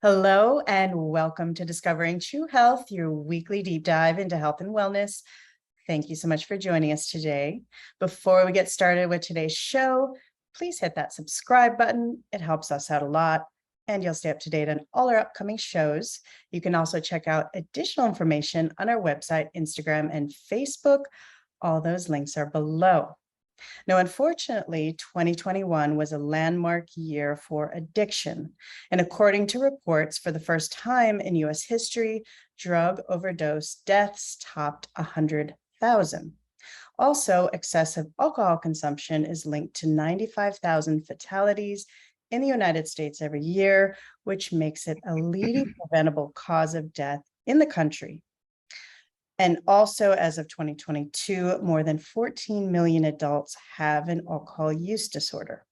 Hello and welcome to Discovering True Health, your weekly deep dive into health and wellness. Thank you so much for joining us today. Before we get started with today's show, please hit that subscribe button. It helps us out a lot, and you'll stay up to date on all our upcoming shows. You can also check out additional information on our website, Instagram, and Facebook. All those links are below. Now, unfortunately, 2021 was a landmark year for addiction. And according to reports, for the first time in US history, drug overdose deaths topped 100,000. Also, excessive alcohol consumption is linked to 95,000 fatalities in the United States every year, which makes it a leading preventable cause of death in the country. And also, as of 2022, more than 14 million adults have an alcohol use disorder.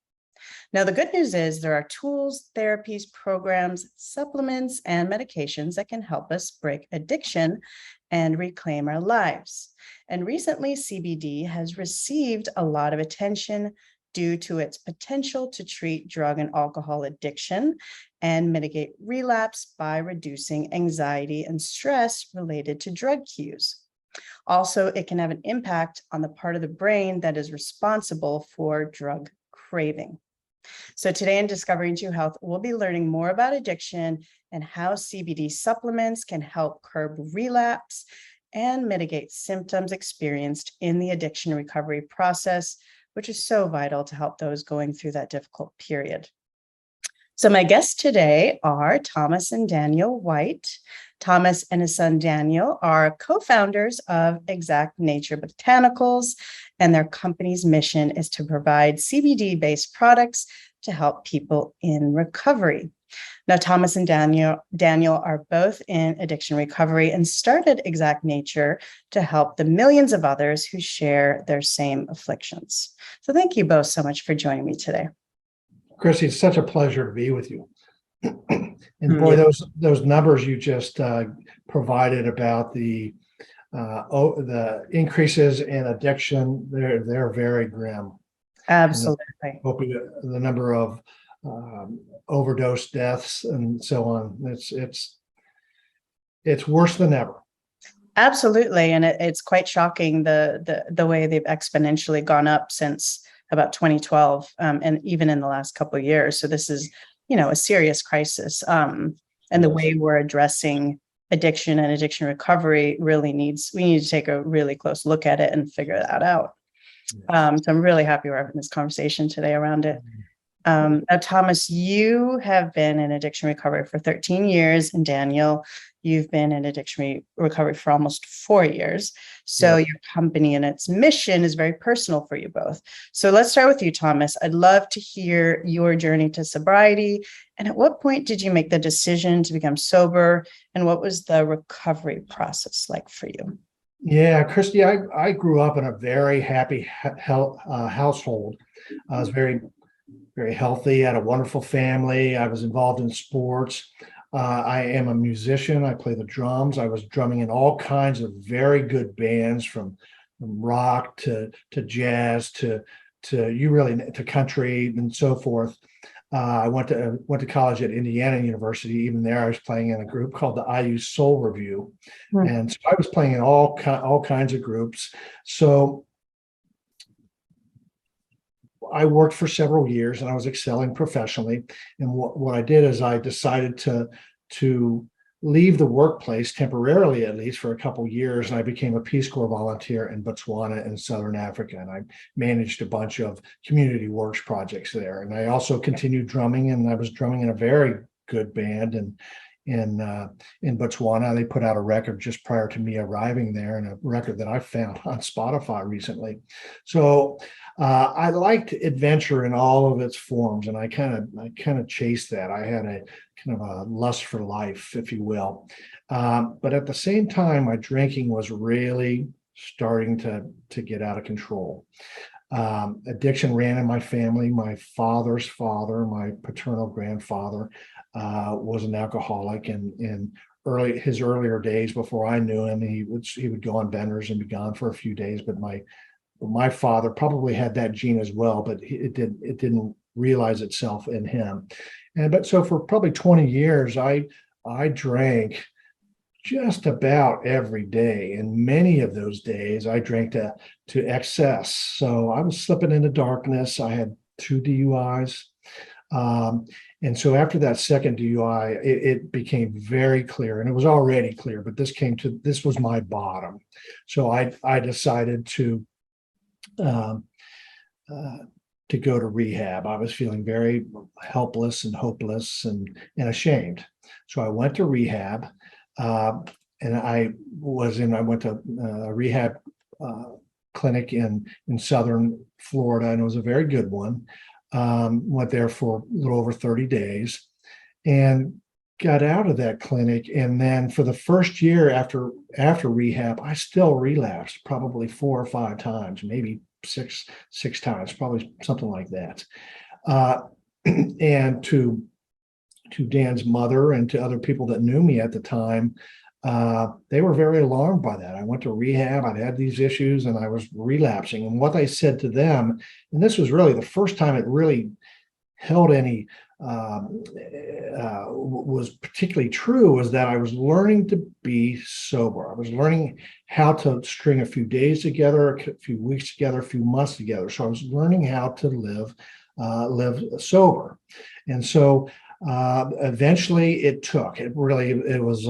Now, the good news is there are tools, therapies, programs, supplements, and medications that can help us break addiction and reclaim our lives. And recently, CBD has received a lot of attention due to its potential to treat drug and alcohol addiction and mitigate relapse by reducing anxiety and stress related to drug cues. Also, it can have an impact on the part of the brain that is responsible for drug craving. So today in Discovering True Health, we'll be learning more about addiction and how CBD supplements can help curb relapse and mitigate symptoms experienced in the addiction recovery process, which is so vital to help those going through that difficult period. So my guests today are Thomas and Daniel White. Thomas and his son Daniel are co-founders of Exact Nature Botanicals, and their company's mission is to provide CBD-based products to help people in recovery. Now, Thomas and Daniel are both in addiction recovery and started Exact Nature to help the millions of others who share their same afflictions. So thank you both so much for joining me today. Chrissy, it's such a pleasure to be with you. And boy, those numbers you just provided about the increases in addiction, they're very grim. Absolutely. Hoping the number of overdose deaths and so on, it's worse than ever. Absolutely, and it's quite shocking the way they've exponentially gone up since about 2012, and even in the last couple of years. So this is, a serious crisis, and the way we're addressing addiction and addiction recovery we need to take a really close look at it and figure that out. So I'm really happy we're having this conversation today around it. Now, Thomas, you have been in addiction recovery for 13 years, and Daniel, you've been in addiction recovery for almost 4 years. So your company and its mission is very personal for you both. So let's start with you, Thomas. I'd love to hear your journey to sobriety. And at what point did you make the decision to become sober? And what was the recovery process like for you? Yeah, Christy, I grew up in a very happy household. I was very healthy, had a wonderful family. I was involved in sports. I am a musician. I play the drums. I was drumming in all kinds of very good bands, from rock to jazz to country and so forth. I went to college at Indiana University. Even there, I was playing in a group called the IU Soul Review, and so I was playing in all kinds of groups. So I worked for several years and I was excelling professionally. And what I did is I decided to leave the workplace temporarily, at least for a couple of years. And I became a Peace Corps volunteer in Botswana and Southern Africa. And I managed a bunch of community works projects there. And I also continued drumming, and I was drumming in a very good band. And in Botswana, they put out a record just prior to me arriving there, and a record that I found on Spotify recently. So I liked adventure in all of its forms, and I kind of chased that. I had a kind of a lust for life, if you will. But at the same time, my drinking was really starting to get out of control. Addiction ran in my family. My father's father, my paternal grandfather, was an alcoholic, and in his earlier days, before I knew him, he would go on benders and be gone for a few days. But my father probably had that gene as well, but it didn't realize itself in him. But so for probably 20 years, I drank just about every day. And many of those days I drank to excess. So I was slipping into darkness. I had 2 DUIs. Um, and so after that second DUI, it became very clear, and it was already clear, but this was my bottom. So I decided um, uh, to go to rehab. I was feeling very helpless and hopeless and ashamed. So I went to rehab, uh, and I went to a rehab clinic in southern Florida, and it was a very good one. Went there for a little over 30 days and got out of that clinic. And then for the first year after rehab, I still relapsed probably 4 or 5 times, maybe six times, probably something like that. Uh, and to Dan's mother and to other people that knew me at the time, they were very alarmed by that. I went to rehab, I'd had these issues, and I was relapsing. And what I said to them, and this was really the first time it really held any was particularly true, was that I was learning to be sober. I was learning how to string a few days together, a few weeks together, a few months together. So I was learning how to live sober. And so eventually it was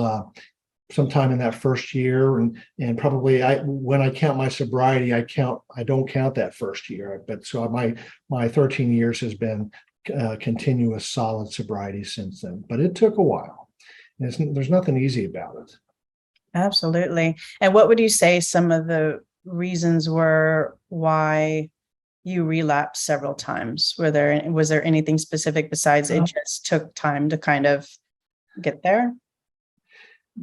sometime in that first year, and probably when I count my sobriety, I don't count that first year, but so my 13 years has been continuous solid sobriety since then, but it took a while. There's nothing easy about it. Absolutely. And what would you say some of the reasons were why you relapsed several times? Was there anything specific besides it just took time to kind of get there?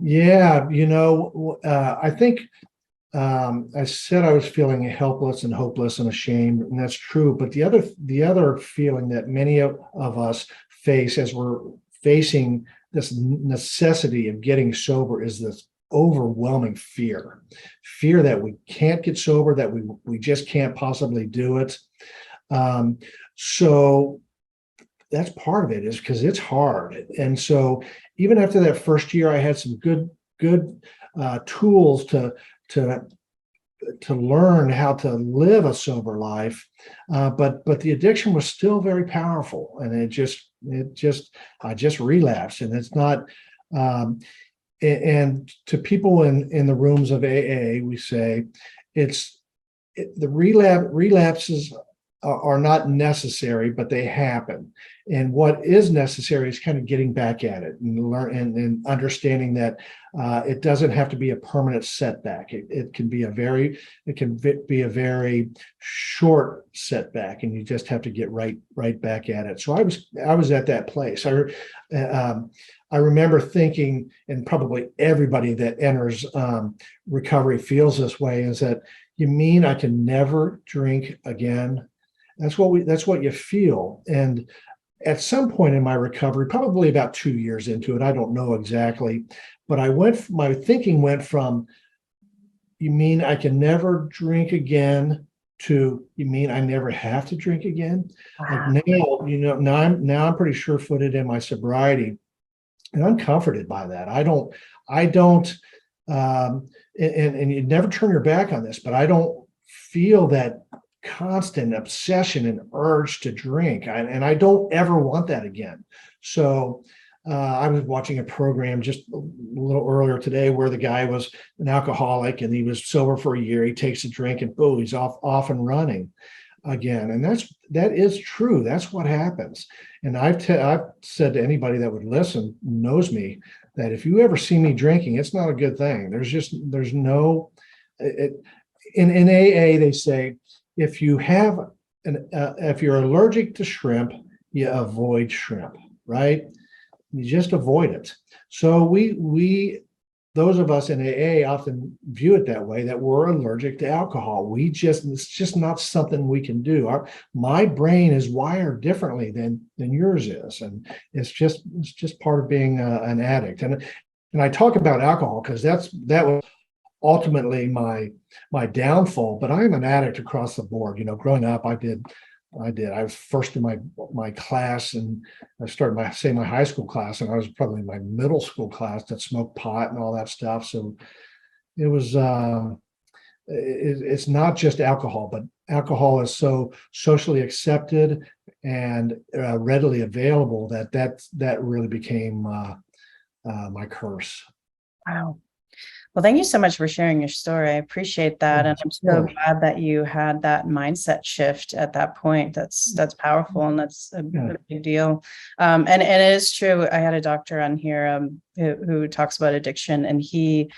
Yeah, I think I said I was feeling helpless and hopeless and ashamed, and that's true. But the other feeling that many of us face as we're facing this necessity of getting sober is this overwhelming fear that we can't get sober, that we just can't possibly do it. So that's part of it, is because it's hard. And so even after that first year, I had some good tools to learn how to live a sober life, but the addiction was still very powerful, and I just relapsed. And it's not. And to people in the rooms of AA, we say the relapses are not necessary, but they happen. And what is necessary is kind of getting back at it and and understanding that it doesn't have to be a permanent setback. It can be a very short setback, and you just have to get right back at it. So I was at that place. I remember thinking, and probably everybody that enters recovery feels this way, is that, you mean I can never drink again? That's what you feel. And at some point in my recovery, probably about 2 years into it, I don't know exactly, but my thinking went from, you mean I can never drink again, to, you mean I never have to drink again? Wow. Like now I'm pretty sure-footed in my sobriety, and I'm comforted by that. I don't, and you never turn your back on this, but I don't feel that constant obsession and urge to drink. And I don't ever want that again. So I was watching a program just a little earlier today where the guy was an alcoholic, and he was sober for a year. He takes a drink and boom, he's off and running again. And that is true. That's what happens. And I've said to anybody that would listen, knows me, that if you ever see me drinking, it's not a good thing. There's no, in AA, they say, if you're allergic to shrimp, you avoid shrimp, right? You just avoid it. So those of us in AA often view it that way, that we're allergic to alcohol. It's just not something we can do. My brain is wired differently than yours is. And it's just part of being an addict. And I talk about alcohol because that was ultimately my downfall, but I'm an addict across the board. Growing up, I did I did. I was first in my class, and I started my high school class, and I was probably in my middle school class that smoked pot and all that stuff. So it was it's not just alcohol, but alcohol is so socially accepted and readily available that really became my curse. Wow. Well, thank you so much for sharing your story. I appreciate that. And I'm so Sure. glad that you had that mindset shift at that point. That's powerful, and that's a Yeah. big deal. And it is true. I had a doctor on here who talks about addiction, and he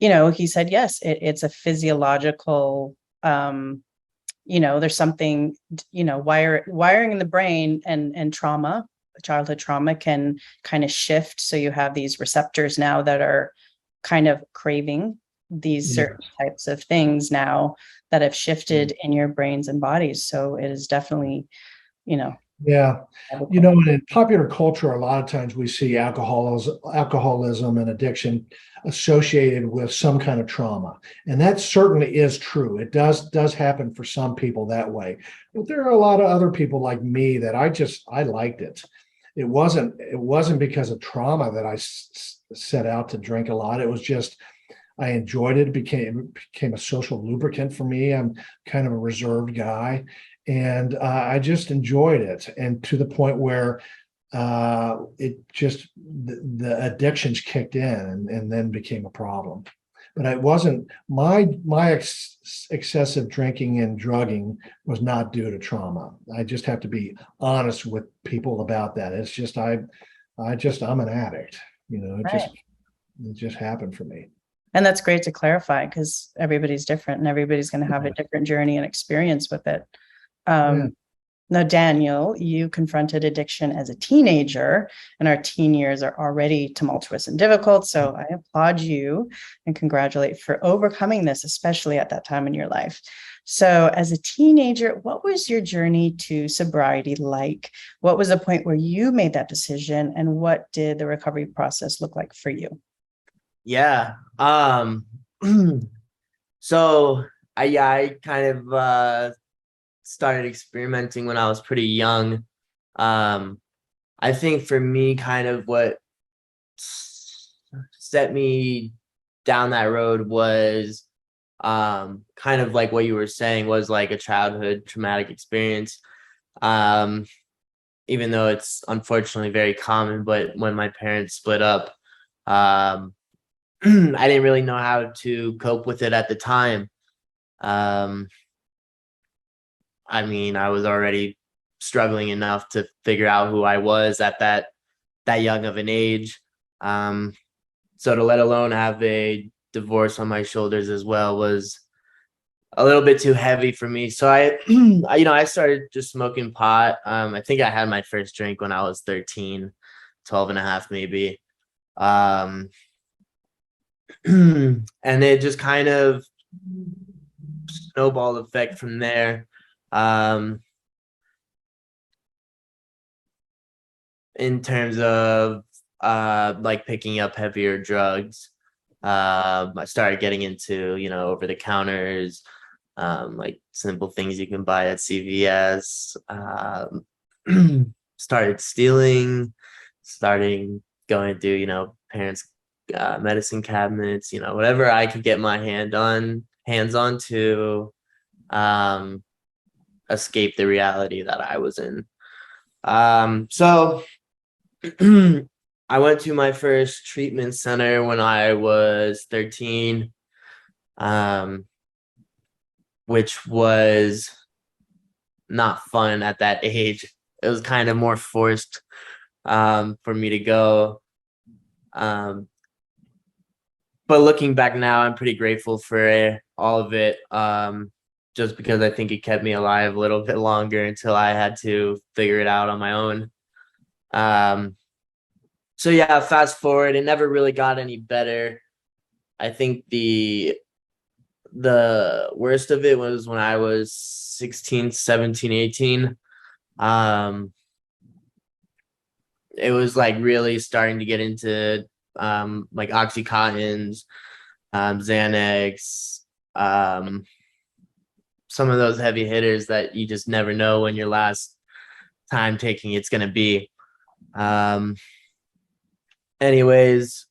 said, yes, it's a physiological, there's something, wiring in the brain, and trauma, childhood trauma can kind of shift. So you have these receptors now that are kind of craving these Yeah. certain types of things now that have shifted in your brains and bodies. So it is definitely, Yeah. In popular culture, a lot of times we see alcoholism and addiction associated with some kind of trauma. And that certainly is true. It does happen for some people that way. But there are a lot of other people like me that I liked it. It wasn't because of trauma that I set out to drink a lot. It was just I enjoyed it. It became a social lubricant for me. I'm kind of a reserved guy, and I just enjoyed it. And to the point where it just the addictions kicked in and then became a problem. But it wasn't my excessive drinking and drugging was not due to trauma. I just have to be honest with people about that. It's just I'm an addict. It right. just happened for me. And that's great to clarify, because everybody's different and everybody's going to have a different journey and experience with it. Yeah. Now, Daniel, you confronted addiction as a teenager, and our teen years are already tumultuous and difficult. So I applaud you and congratulate for overcoming this, especially at that time in your life. So as a teenager, what was your journey to sobriety like? What was the point where you made that decision, and what did the recovery process look like for you? Yeah. So I kind of started experimenting when I was pretty young. I think for me, kind of what set me down that road was kind of like what you were saying, was like a childhood traumatic experience. Even though it's unfortunately very common, but when my parents split up, I didn't really know how to cope with it at the time. I mean, I was already struggling enough to figure out who I was at that young of an age. So to let alone have a divorce on my shoulders as well was a little bit too heavy for me. So I started just smoking pot. I think I had my first drink when I was 13, 12 and a half maybe. And it just kind of snowball effect from there. In terms of like picking up heavier drugs, I started getting into over the counters, like simple things you can buy at CVS. Started stealing, starting going through parents' medicine cabinets, whatever I could get my hands on to escape the reality that I was in. So I went to my first treatment center when I was 13, which was not fun at that age. It was kind of more forced for me to go. But looking back now, I'm pretty grateful for all of it, just because I think it kept me alive a little bit longer until I had to figure it out on my own. So yeah, fast forward, it never really got any better. I think the worst of it was when I was 16, 17, 18. It was like really starting to get into like Oxycontins, Xanax, some of those heavy hitters that you just never know when your last time taking it's going to be. Anyways,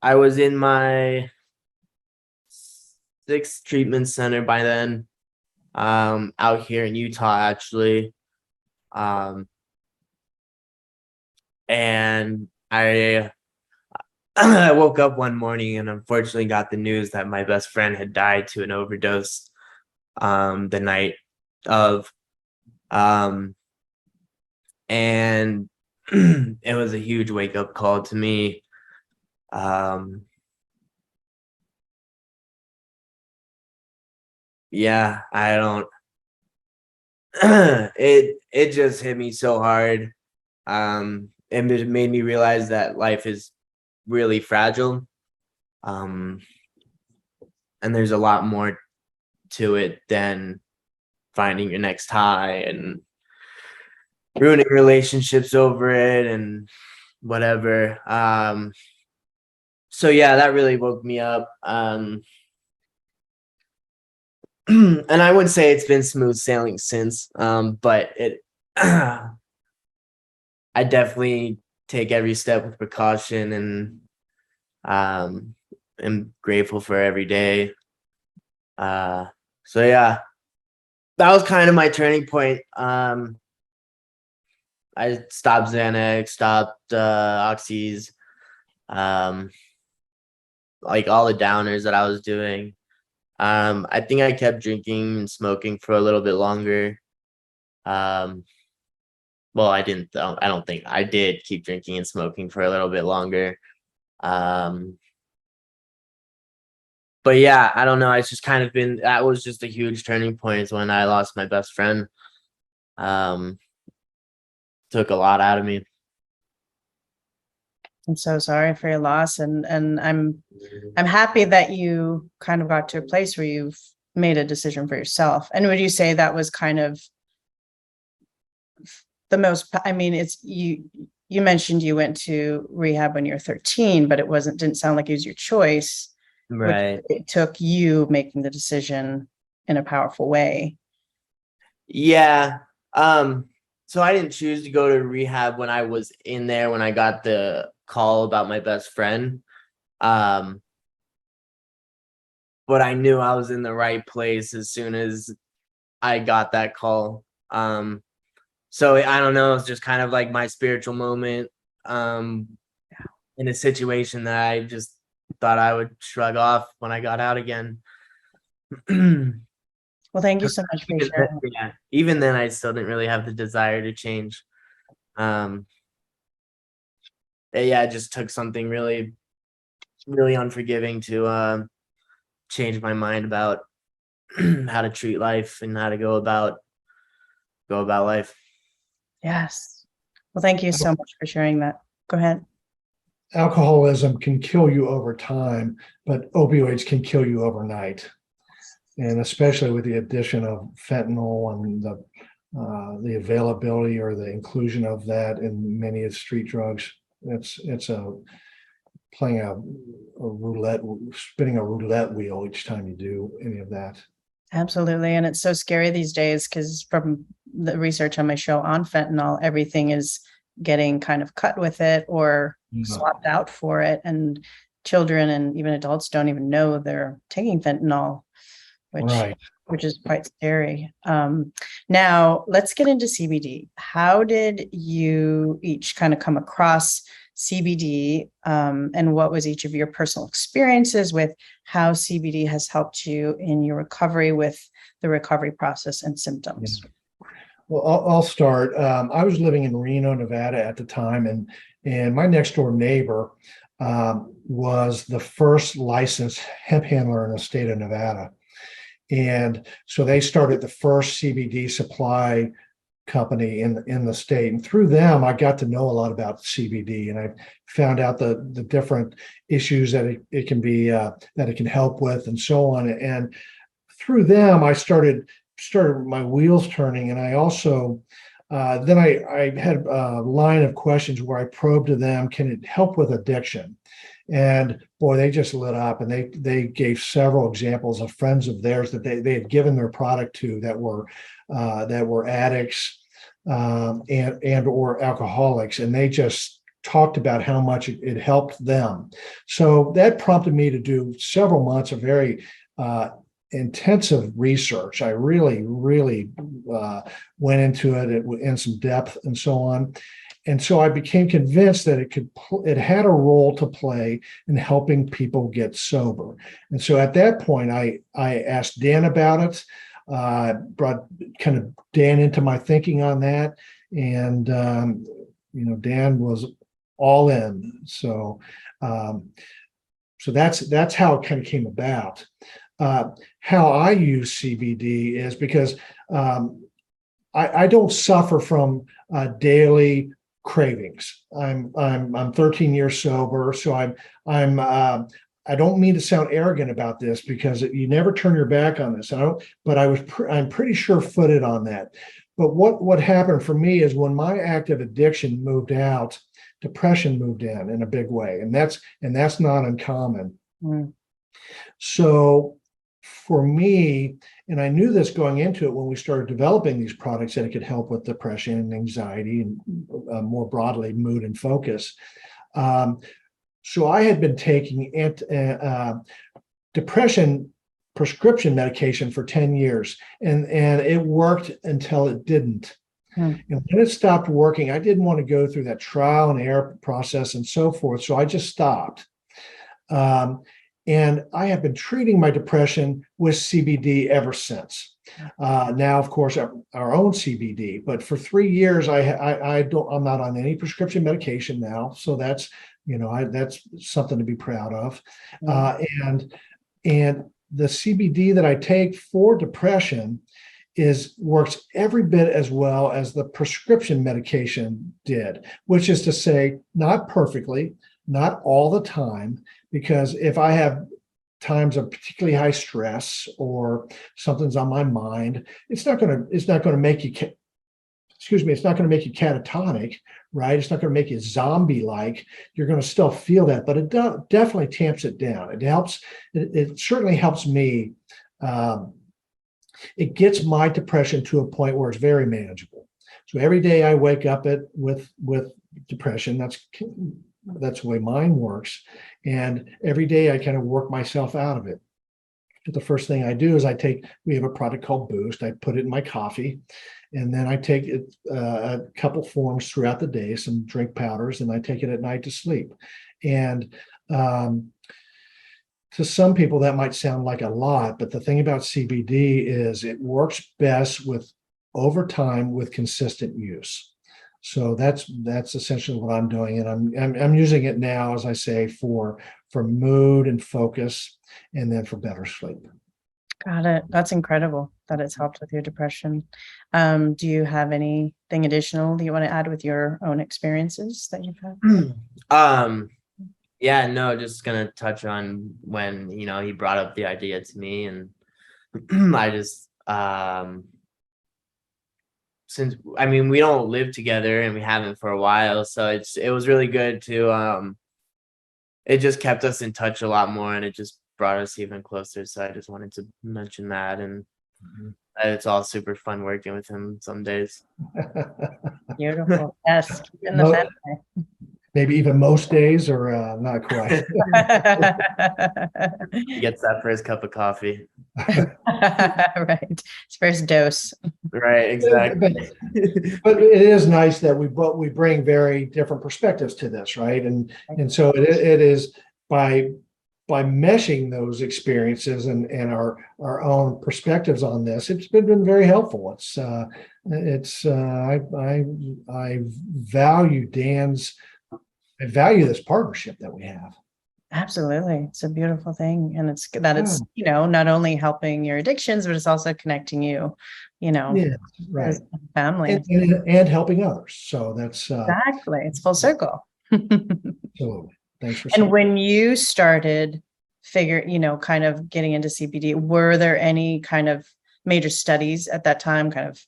I was in my 6th treatment center by then, out here in Utah, actually. And I I woke up one morning and unfortunately got the news that my best friend had died to an overdose the night of. And it was a huge wake up call to me. Yeah, I don't it just hit me so hard. It made me realize that life is really fragile. And there's a lot more to it than finding your next high and ruining relationships over it and whatever. So yeah, that really woke me up. And I wouldn't say it's been smooth sailing since, but it I definitely take every step with precaution, and am grateful for every day. So yeah, that was kind of my turning point. I stopped Xanax, stopped oxys, like all the downers that I was doing. I think I kept drinking and smoking for a little bit longer. Well, I didn't though. I don't think I did keep drinking and smoking for a little bit longer. But yeah, I don't know. It's just kind of been, that was just a huge turning point when I lost my best friend. Took a lot out of me. I'm so sorry for your loss, and I'm happy that you kind of got to a place where you've made a decision for yourself. And would you say that was kind of the most, I mean, it's you mentioned you went to rehab when you were 13, but didn't sound like it was your choice. Right. It took you making the decision in a powerful way. Yeah. So I didn't choose to go to rehab when I was in there, when I got the call about my best friend. But I knew I was in the right place as soon as I got that call. So I don't know, it's just kind of like my spiritual moment, in a situation that I just thought I would shrug off when I got out again. Well, thank you so much for sharing. Yeah, even then I still didn't really have the desire to change. Yeah, it just took something really, really unforgiving to change my mind about how to treat life and how to go about life. Yes. Well, thank you so much for sharing that. Go ahead. Alcoholism can kill you over time, but opioids can kill you overnight. And especially with the addition of fentanyl and the availability or the inclusion of that in many of the street drugs, it's playing a roulette, spinning a roulette wheel each time you do any of that. Absolutely. And it's so scary these days because from the research on my show on fentanyl, everything is getting kind of cut with it or swapped out for it. And children and even adults don't even know they're taking fentanyl, which is quite scary. Now let's get into CBD. How did you each kind of come across CBD, and what was each of your personal experiences with how CBD has helped you in your recovery with the recovery process and symptoms? Well, I'll start. I was living in Reno, Nevada at the time, and my next door neighbor was the first licensed hemp handler in the state of Nevada. And so they started the first CBD supply company in the state. And through them, I got to know a lot about CBD, and I found out the different issues that it can be, that it can help with and so on. And through them, I started my wheels turning. And I also, then I had a line of questions where I probed to them, can it help with addiction? And boy, they just lit up, and they gave several examples of friends of theirs that they had given their product to that were addicts, and or alcoholics, and they just talked about how much it helped them. So that prompted me to do several months of very intensive research. I really went into it in some depth and so on. And so I became convinced that it had a role to play in helping people get sober. And so at that point, I asked Dan about it, brought kind of Dan into my thinking on that. And, Dan was all in. So that's how it kind of came about. How I use CBD is because I don't suffer from daily cravings. I'm 13 years sober, so I don't mean to sound arrogant about this, because you never turn your back on this. But I'm pretty sure-footed on that. But what happened for me is when my active addiction moved out, depression moved in a big way, and that's not uncommon. Mm. So for me, and I knew this going into it when we started developing these products, that it could help with depression and anxiety and more broadly mood and focus. So I had been taking depression prescription medication for 10 years, and it worked until it didn't. And when it stopped working, I didn't want to go through that trial and error process and so forth. So I just stopped. And I have been treating my depression with CBD ever since. Now, of course, our own CBD, but for 3 years, I'm not on any prescription medication now. So that's something to be proud of. And the CBD that I take for depression works every bit as well as the prescription medication did, which is to say, not perfectly, not all the time, because if I have times of particularly high stress or something's on my mind, it's not going to make you, it's not going to make you catatonic, right? It's not going to make you zombie-like. You're going to still feel that, but it definitely tamps it down. It certainly helps me. It gets my depression to a point where it's very manageable. So every day I wake up with depression. That's the way mine works. And every day I kind of work myself out of it. But the first thing I do is we have a product called Boost. I put it in my coffee, and then I take it a couple forms throughout the day, some drink powders, and I take it at night to sleep. And to some people that might sound like a lot, but the thing about CBD is it works best over time with consistent use. So that's essentially what I'm doing, and I'm using it now, as I say, for mood and focus, and then for better sleep. Got it. That's incredible that it's helped with your depression. Do you have anything additional that you want to add with your own experiences that you've had? Yeah, no, just gonna touch on when he brought up the idea to me, and I just since we don't live together and we haven't for a while, so it was really good to it just kept us in touch a lot more, and it just brought us even closer. So I just wanted to mention that, and it's all super fun working with him some days. Beautiful. Yes. Keep in the family. Maybe even most days, or not quite. He gets that first cup of coffee. Right. His first dose. Right, exactly. But it is nice that we bring very different perspectives to this, right? And so it is by meshing those experiences and our own perspectives on this, it's been very helpful. I value this partnership that we have. Absolutely. It's a beautiful thing. And it's not only helping your addictions, but it's also connecting you, right. as a family. And helping others. So that's exactly. It's full circle. Absolutely. Thanks for saying. And when you started kind of getting into CBD, were there any kind of major studies at that time, kind of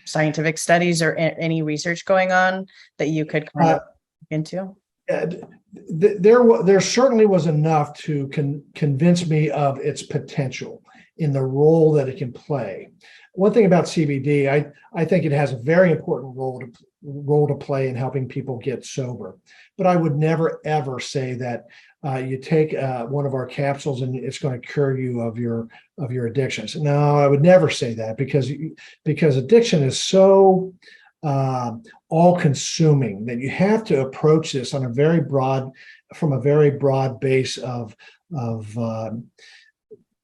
scientific studies or any research going on that you could kind of look into? There certainly was enough to convince me of its potential in the role that it can play. One thing about CBD, I think it has a very important role to play in helping people get sober. But I would never ever say that you take one of our capsules and it's going to cure you of your addictions. No, I would never say that, because addiction is so all-consuming that you have to approach this on from a very broad base of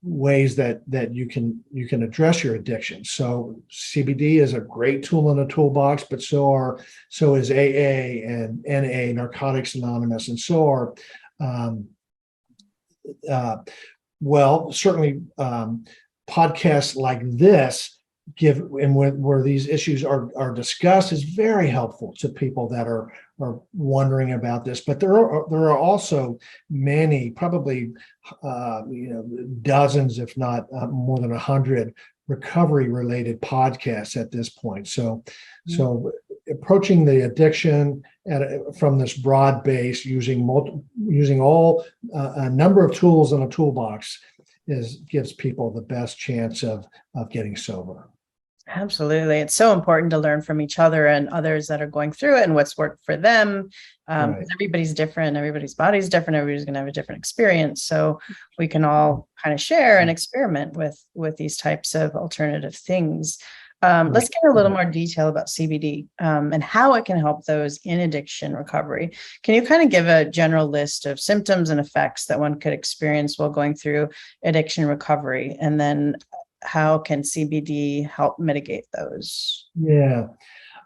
ways that you can address your addiction. So CBD is a great tool in the toolbox, but so is AA and NA, Narcotics Anonymous, and so are certainly podcasts like this where these issues are discussed is very helpful to people that are wondering about this. But there are also many, probably dozens, if not more than 100 recovery related podcasts at this point. So approaching the addiction from this broad base, using a number of tools in a toolbox gives people the best chance of getting sober. Absolutely. It's so important to learn from each other and others that are going through it and what's worked for them. Right. Everybody's different. Everybody's body's different. Everybody's going to have a different experience. So we can all kind of share and experiment with these types of alternative things. Let's get a little more detail about CBD and how it can help those in addiction recovery. Can you kind of give a general list of symptoms and effects that one could experience while going through addiction recovery? And then how can CBD help mitigate those? Yeah.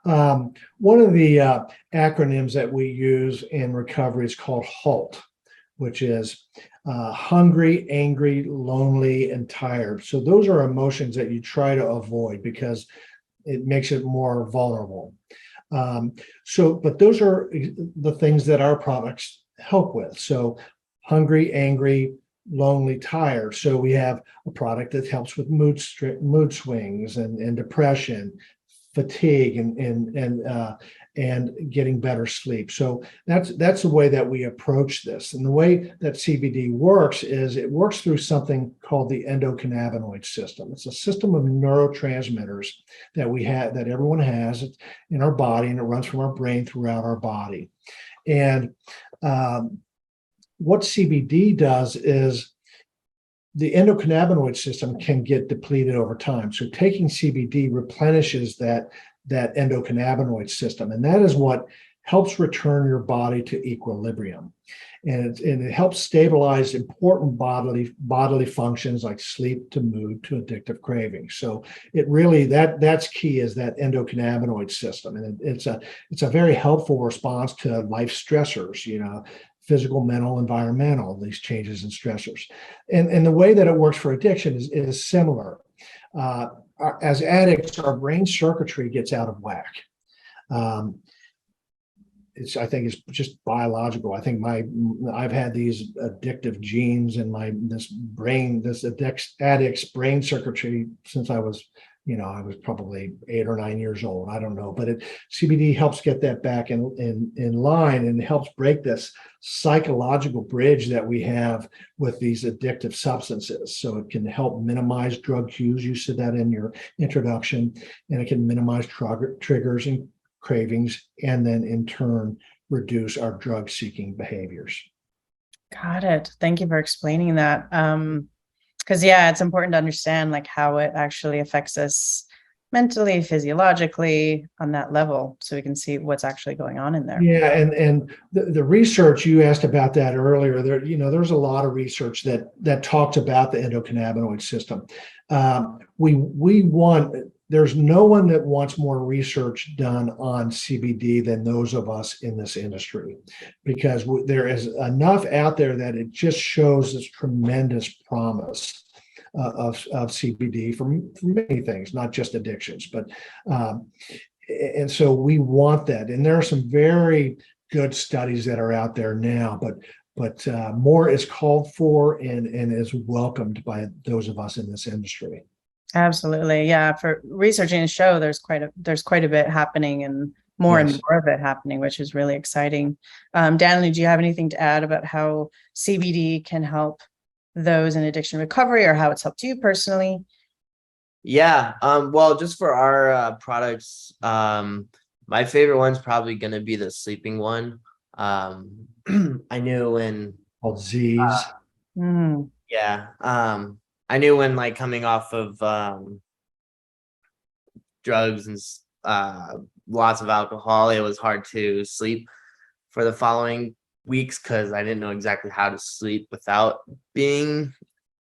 One of the acronyms that we use in recovery is called HALT, which is hungry, angry, lonely, and tired. So those are emotions that you try to avoid because it makes it more vulnerable. But those are the things that our products help with. So hungry, angry, lonely, tired. So we have a product that helps with mood swings and depression, fatigue, and getting better sleep. So that's the way that we approach this. And the way that CBD works is it works through something called the endocannabinoid system. It's a system of neurotransmitters that everyone has in our body, and it runs from our brain throughout our body. And what CBD does is the endocannabinoid system can get depleted over time. So taking CBD replenishes that endocannabinoid system, and that is what helps return your body to equilibrium. And it helps stabilize important bodily functions like sleep to mood to addictive cravings. So it really that's key, is that endocannabinoid system, and it's a very helpful response to life stressors, physical, mental, environmental, these changes in stressors. And the way that it works for addiction is similar. As addicts, our brain circuitry gets out of whack. I think it's just biological. I think I've had these addictive genes in this addict's brain circuitry since I was probably 8 or 9 years old. I don't know, but CBD helps get that back in line, and helps break this psychological bridge that we have with these addictive substances. So it can help minimize drug cues. You said that in your introduction, and it can minimize triggers and cravings, and then in turn reduce our drug-seeking behaviors. Got it. Thank you for explaining that. Because it's important to understand how it actually affects us mentally, physiologically on that level, so we can see what's actually going on in there. Yeah, and the research, you asked about that earlier. There's a lot of research that talks about the endocannabinoid system. There's no one that wants more research done on CBD than those of us in this industry, because there is enough out there that it just shows this tremendous promise of CBD for many things, not just addictions. But and so we want that, and there are some very good studies that are out there now, but more is called for and is welcomed by those of us in this industry. Absolutely. Yeah. For researching a show, there's quite a bit happening, and more and Yes. more of it happening, which is really exciting. Daniel, do you have anything to add about how CBD can help those in addiction recovery, or how it's helped you personally? Yeah. Well, just for our products, my favorite one's probably gonna be the sleeping one. I knew when, Called Z's. Mm, yeah, I knew when like coming off of drugs and lots of alcohol, it was hard to sleep for the following weeks because I didn't know exactly how to sleep without being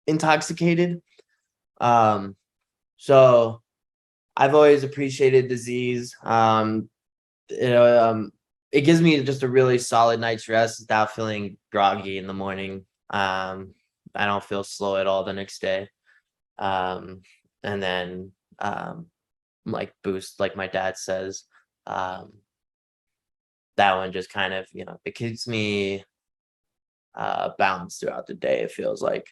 intoxicated. So I've always appreciated disease. You know, it gives me just a really solid night's rest without feeling groggy in the morning. I don't feel slow at all the next day. And then like boost, like my dad says, um, that one just kind of, it keeps me balanced throughout the day, it feels like.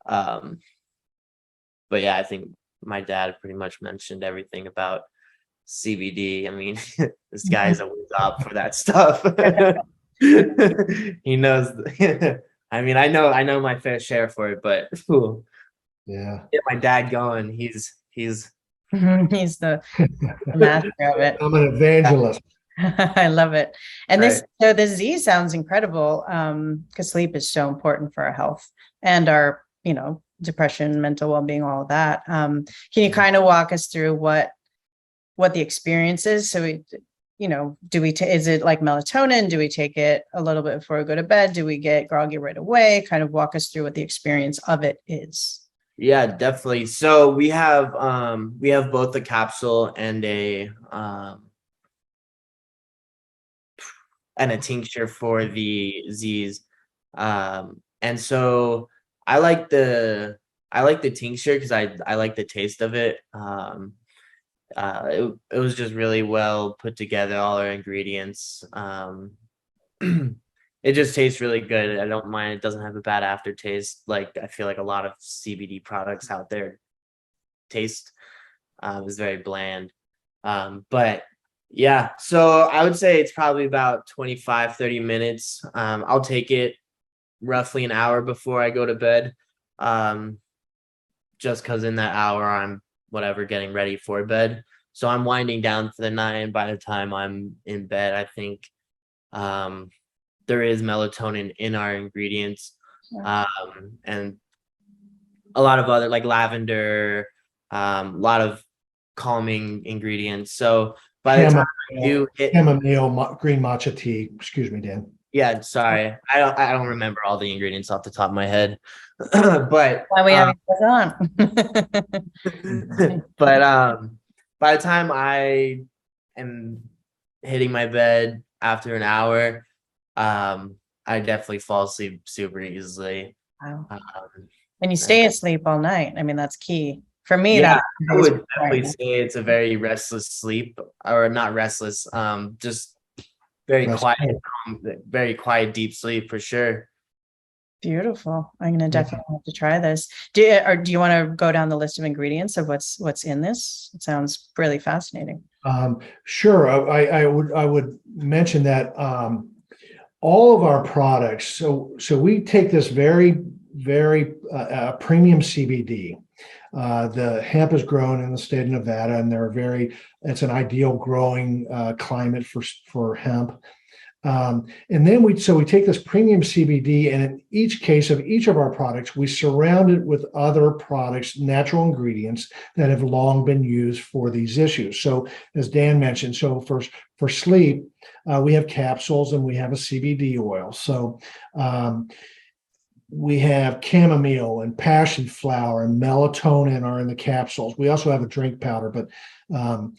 Um, but yeah, I think my dad pretty much mentioned everything about CBD. I mean, this guy's a whiz up for that stuff. He knows. I mean, I know my fair share for it, but ooh, Yeah. get my dad going. He's he's the master of it. I'm an evangelist. I love it. And right. so the Z sounds incredible, because sleep is so important for our health and our, depression, mental well-being, all of that. Can you kind of walk us through what the experience is? So we, is it like melatonin? Do we take it a little bit before we go to bed? Do we get groggy right away? Kind of walk us through what the experience of it is. Yeah, definitely. So we have both a capsule and a tincture for the Z's. And so I like the tincture because I like the taste of it. It was just really well put together, all our ingredients. It just tastes really good. I don't mind. It doesn't have a bad aftertaste. Like I feel like a lot of CBD products out there taste is very bland. But yeah, so I would say it's probably about 25-30 minutes. I'll take it roughly an hour before I go to bed. Just because in that hour I'm getting ready for bed. So I'm winding down for the night, and by the time I'm in bed, I think there is melatonin in our ingredients, and a lot of other like lavender, a lot of calming ingredients. So by the time I do hit, Chamomile, green matcha tea. Excuse me, Dan. yeah, sorry, I don't remember all the ingredients off the top of my head, but Why we have you on? but by the time I am hitting my bed after an hour, I definitely fall asleep super easily. Wow. Um, And you stay asleep all night. I mean, that's key. For me, yeah, that I would definitely say it's a very restless sleep, or not restless, just very quiet, very quiet, deep sleep for sure. beautiful. I'm going to definitely have to try this. Do you want to go down the list of ingredients of what's in this? It sounds really fascinating. Sure. I would mention that all of our products. So we take this very premium CBD. The hemp is grown in the state of Nevada, and it's an ideal growing climate for hemp. And then we take this premium CBD, and in each case of each of our products, we surround it with other products, natural ingredients that have long been used for these issues. So as Dan mentioned, so for sleep, we have capsules and we have a CBD oil. So we have chamomile and passion flower and melatonin are in the capsules. We also have a drink powder, but the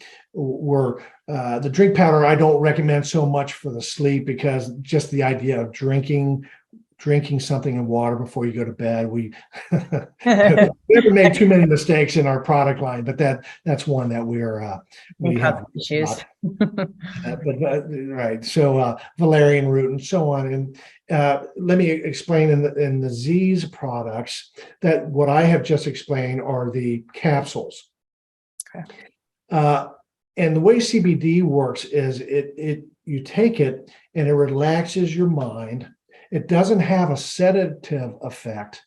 drink powder I don't recommend so much for the sleep, because just the idea of drinking something in water before you go to bed. We never made too many mistakes in our product line, but that's one that we have issues. right. So valerian root and so on. And let me explain in the Z's products that what I have just explained are the capsules. Okay. And the way CBD works is you take it and it relaxes your mind. It doesn't have a sedative effect,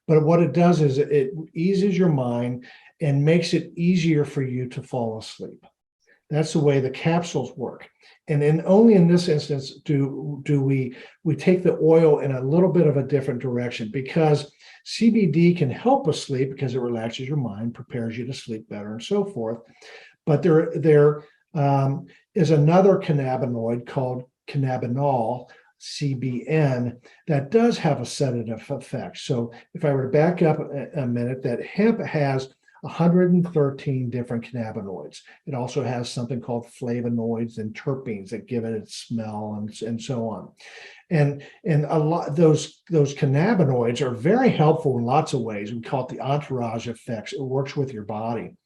but what it does is it eases your mind and makes it easier for you to fall asleep. That's the way the capsules work. And then only in this instance do we take the oil in a little bit of a different direction, because CBD can help us sleep because it relaxes your mind, prepares you to sleep better, and so forth. But there is another cannabinoid called cannabinol, CBN, that does have a sedative effect. So if I were to back up a minute, that hemp has 113 different cannabinoids. It also has something called flavonoids and terpenes that give it its smell and so on. And a lot those cannabinoids are very helpful in lots of ways. We call it the entourage effects. It works with your body.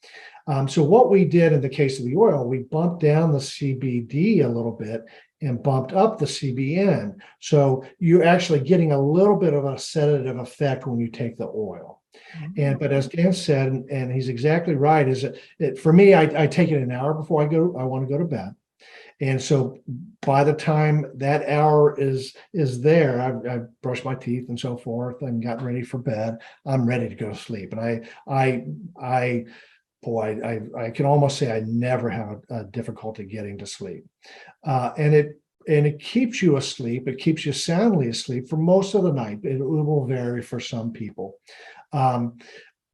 So what we did in the case of the oil, we bumped down the CBD a little bit and bumped up the CBN. So you're actually getting a little bit of a sedative effect when you take the oil. But as Dan said, and he's exactly right, is it for me, I take it an hour before I want to go to bed. And so by the time that hour is there, I've brushed my teeth and so forth and gotten ready for bed, I'm ready to go to sleep. And I can almost say I never have a difficulty getting to sleep. And it keeps you asleep. It keeps you soundly asleep for most of the night. It will vary for some people.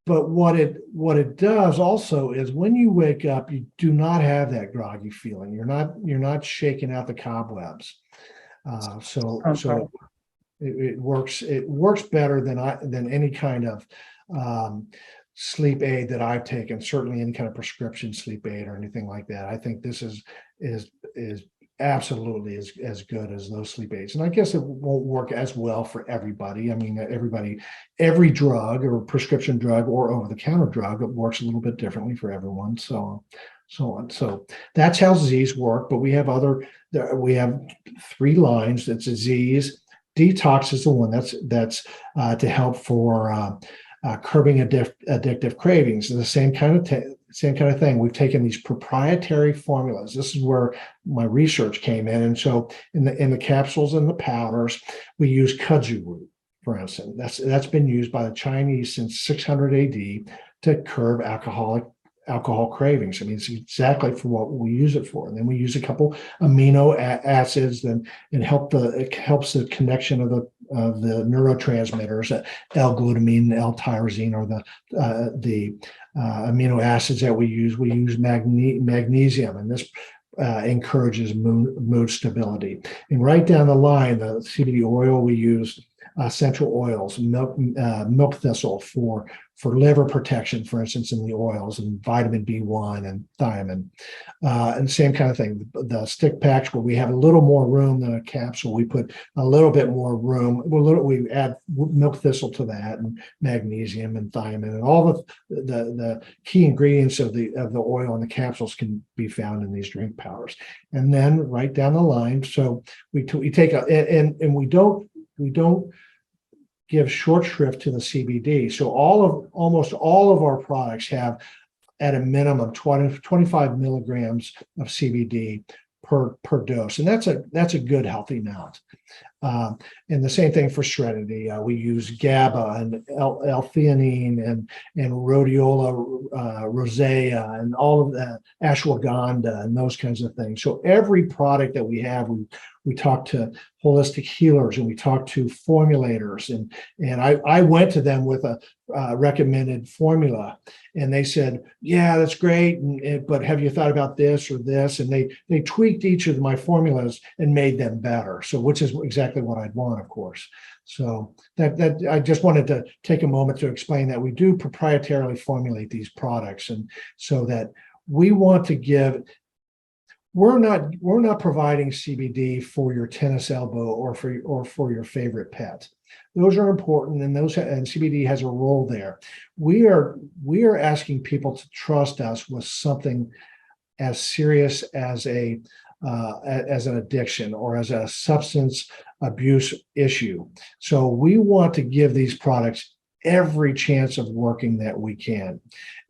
But what it does also is when you wake up, you do not have that groggy feeling. You're not shaking out the cobwebs. So it works better than any kind of sleep aid that I've taken, certainly any kind of prescription sleep aid or anything like that. I think this is absolutely as good as those sleep aids. And I guess it won't work as well for everybody. I mean, every drug or prescription drug or over-the-counter drug, it works a little bit differently for everyone. So on. So that's how Z's work. But we have 3 lines. That's a Z's. Detox is the one that's to help for curbing addictive cravings. And the same kind of thing. We've taken these proprietary formulas. This is where my research came in. And so in the capsules and the powders, we use kudzu root, for instance. That's been used by the Chinese since 600 AD to curb alcohol cravings. I mean, it's exactly for what we use it for. And then we use a couple amino acids, and it helps the connection of the neurotransmitters, L-glutamine, L-tyrosine, or the amino acids that we use. We use magnesium, and this encourages mood stability. And right down the line, the CBD oil, we use essential oils, milk thistle for liver protection, for instance, in the oils, and vitamin B1 and thiamine. And same kind of thing. The stick packs, where we have a little more room than a capsule, we put a little bit more room. We add milk thistle to that, and magnesium and thiamine, and all the key ingredients of the oil and the capsules can be found in these drink powders. And then right down the line, so we take and we don't give short shrift to the CBD. So almost all of our products have at a minimum 25 milligrams of CBD per dose. And that's a good healthy amount. And the same thing for Serenity. We use GABA and L-theanine and rhodiola rosea and all of that, ashwagandha and those kinds of things. So every product that we have, we talk to holistic healers, and we talk to formulators, and I went to them with a recommended formula, and they said, yeah, that's great, but have you thought about this or this? And they tweaked each of my formulas and made them better. So which is exactly what I'd want, of course. So that I just wanted to take a moment to explain that we do proprietarily formulate these products, and so that we want to give. We're not providing CBD for your tennis elbow or for your favorite pet. Those are important, and CBD has a role there. We are asking people to trust us with something as serious as an addiction or as a substance abuse issue. So we want to give these products every chance of working that we can.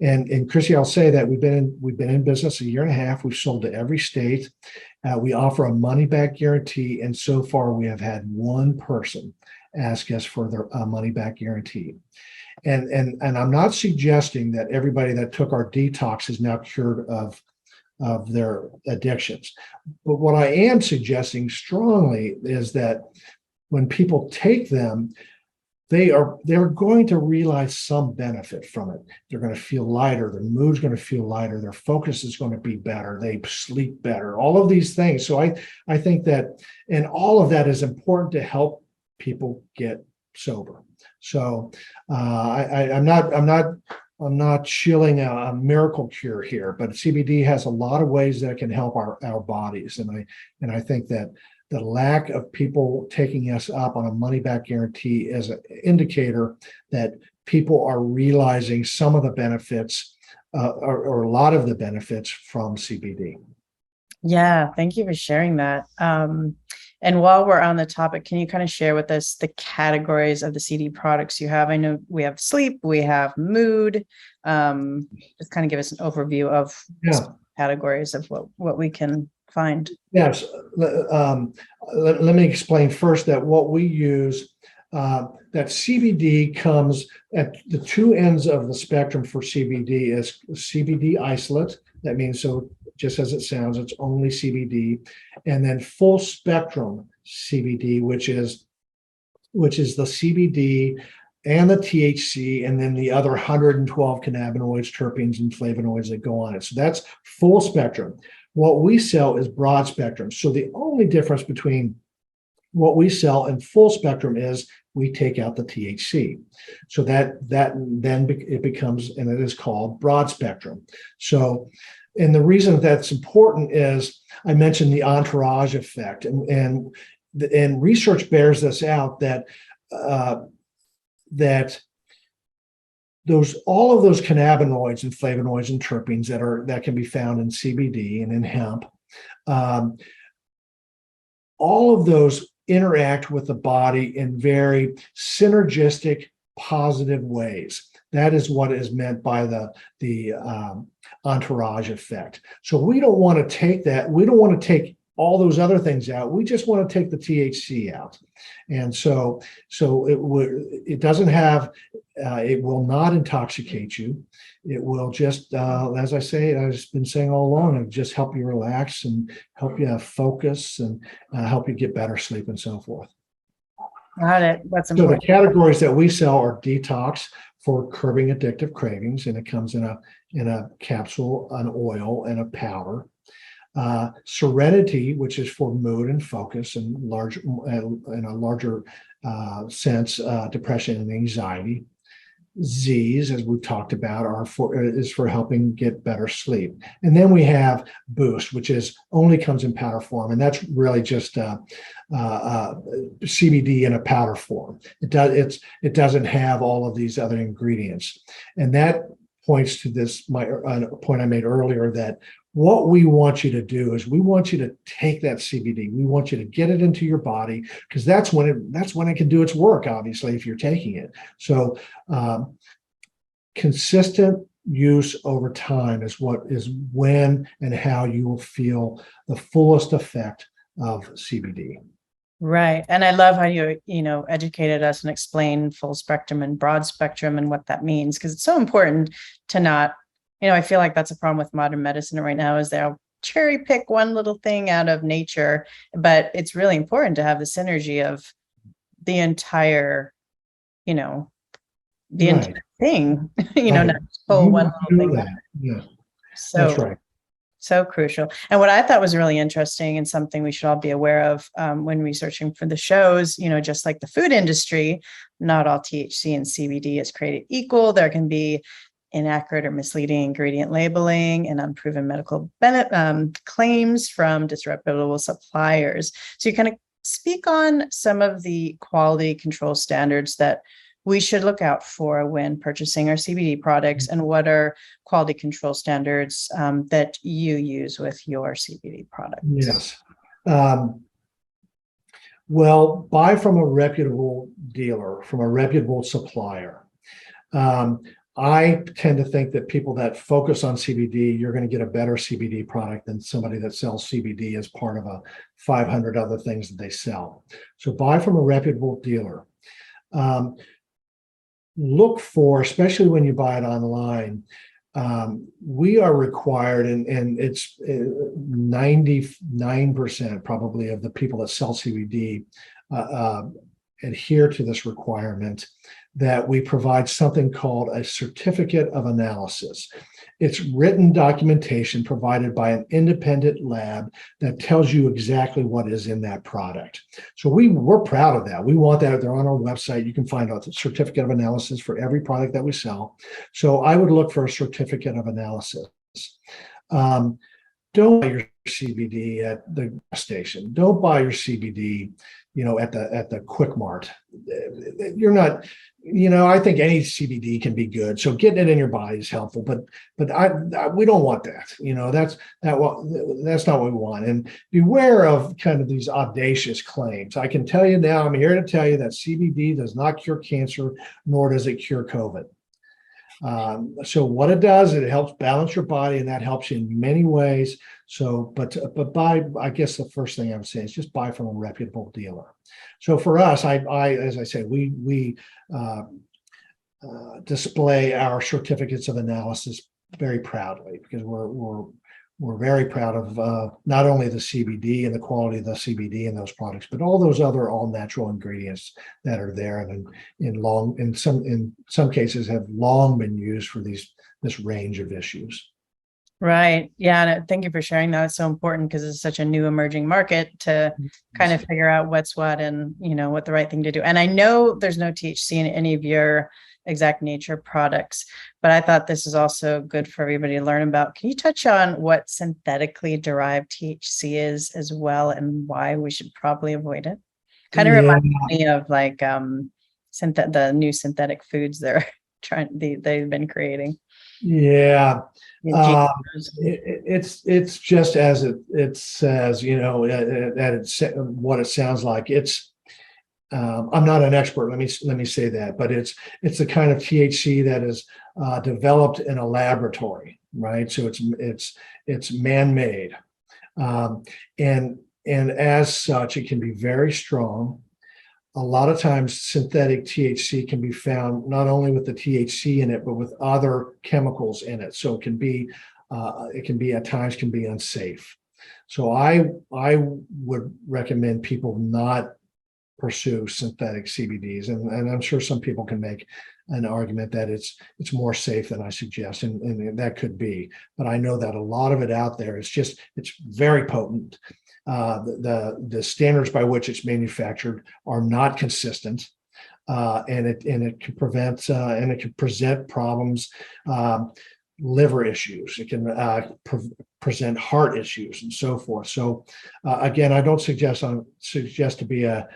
And Chrissy, I'll say that we've been in business a year and a half. We've sold to every state. We offer a money back guarantee, and so far we have had one person ask us for their money back guarantee. And I'm not suggesting that everybody that took our detox is now cured of their addictions. But what I am suggesting strongly is that when people take them, they're going to realize some benefit from it. They're going to feel lighter. Their mood's going to feel lighter. Their focus is going to be better. They sleep better. All of these things. So I think that, and all of that is important to help people get sober. So I'm not shilling a miracle cure here, but CBD has a lot of ways that it can help our bodies, and I think that the lack of people taking us up on a money back guarantee is an indicator that people are realizing some of the benefits or a lot of the benefits from CBD. Yeah, thank you for sharing that. And while we're on the topic, can you kind of share with us the categories of the CD products you have? I know we have sleep, we have mood. Just kind of give us an overview of categories of what we can find. Yes. Let me explain first that what we use, that CBD comes at the two ends of the spectrum for CBD is CBD isolate. That means, so just as it sounds, it's only CBD, and then full spectrum CBD, which is the CBD and the THC, and then the other 112 cannabinoids, terpenes, and flavonoids that go on it. So that's full spectrum. What we sell is broad spectrum. So the only difference between what we sell and full spectrum is we take out the THC. So that then it becomes, and it is called broad spectrum. So, and the reason that's important is I mentioned the entourage effect, and research bears this out that all of those cannabinoids and flavonoids and terpenes that can be found in CBD and in hemp, all of those interact with the body in very synergistic, positive ways. That is what is meant by the entourage effect. So we don't want to take that. We don't want to take all those other things out. We just want to take the THC out. And so it doesn't have, it will not intoxicate you. It will just, as I say, I've been saying all along, it'll just help you relax and help you have focus and help you get better sleep and so forth. Got it. That's So important. the categories that we sell are detox for curbing addictive cravings, and it comes in a capsule, an oil, and a powder. Serenity, which is for mood and focus and in a larger sense, depression and anxiety. Z's, as we've talked about, is for helping get better sleep. And then we have Boost, which only comes in powder form, and that's really just CBD in a powder form. It doesn't have all of these other ingredients, and that points to my point I made earlier, that what we want you to do is we want you to take that CBD. We want you to get it into your body, because that's when it can do its work, obviously, if you're taking it. So consistent use over time is when and how you will feel the fullest effect of CBD. Right. And I love how you educated us and explained full spectrum and broad spectrum and what that means, because it's so important to not, I feel like that's a problem with modern medicine right now, is they'll cherry pick one little thing out of nature, but it's really important to have the synergy of the entire, entire thing, Right. not just pull one little thing. Yeah, So that's right. So crucial. And what I thought was really interesting and something we should all be aware of when researching for the shows, just like the food industry, not all THC and CBD is created equal. There can be inaccurate or misleading ingredient labeling and unproven medical claims from disreputable suppliers. So you kind of speak on some of the quality control standards that we should look out for when purchasing our CBD products, and what are quality control standards that you use with your CBD products? Yes. Well, buy from a reputable dealer, from a reputable supplier. I tend to think that people that focus on CBD, you're going to get a better CBD product than somebody that sells CBD as part of a 500 other things that they sell. So buy from a reputable dealer. Look for, especially when you buy it online, we are required, and it's 99% probably of the people that sell CBD adhere to this requirement, that we provide something called a certificate of analysis. It's written documentation provided by an independent lab that tells you exactly what is in that product. So we're proud of that. We want that. They're on our website. You can find out the certificate of analysis for every product that we sell. So I would look for a certificate of analysis. Don't buy your CBD at the gas station. Don't buy your CBD, at the Quick Mart. You're not, I think any CBD can be good. So getting it in your body is helpful, but we don't want that. That's not what we want. And beware of kind of these audacious claims. I can tell you now, I'm here to tell you that CBD does not cure cancer, nor does it cure COVID. So what it does, it helps balance your body, and that helps you in many ways. So, but buy, I guess the first thing I would say is just buy from a reputable dealer. So for us, as I say, we display our certificates of analysis very proudly, because we're very proud of not only the CBD and the quality of the CBD in those products, but all those other all natural ingredients that are there, and in some cases have long been used for this range of issues. Right. Yeah. And thank you for sharing that. It's so important because it's such a new emerging market to kind of figure out what's what and, what the right thing to do. And I know there's no THC in any of your Exact Nature products, but I thought this is also good for everybody to learn about. Can you touch on what synthetically derived THC is as well, and why we should probably avoid it? Kind of reminds me of like the new synthetic foods they've been creating. Yeah. It's just as it says, that it's what it sounds like. I'm not an expert. Let me say that, but it's the kind of THC that is developed in a laboratory, right? So it's man-made, and as such, it can be very strong. A lot of times, synthetic THC can be found not only with the THC in it, but with other chemicals in it. So it can be at times unsafe. So I would recommend people not pursue synthetic CBDs, and I'm sure some people can make an argument that it's more safe than I suggest, and that could be. But I know that a lot of it out there is it's very potent. The standards by which it's manufactured are not consistent, and it can present problems, liver issues. It can present heart issues and so forth. So again, I don't suggest to be an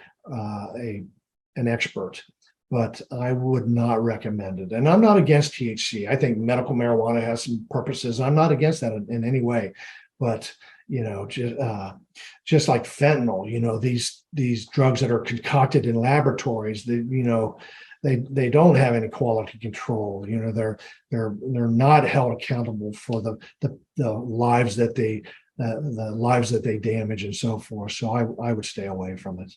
expert, but I would not recommend it. And I'm not against THC. I think medical marijuana has some purposes. I'm not against that in any way, but just like fentanyl, these drugs that are concocted in laboratories, they don't have any quality control. They're not held accountable for the lives that they damage and so forth. So I would stay away from it.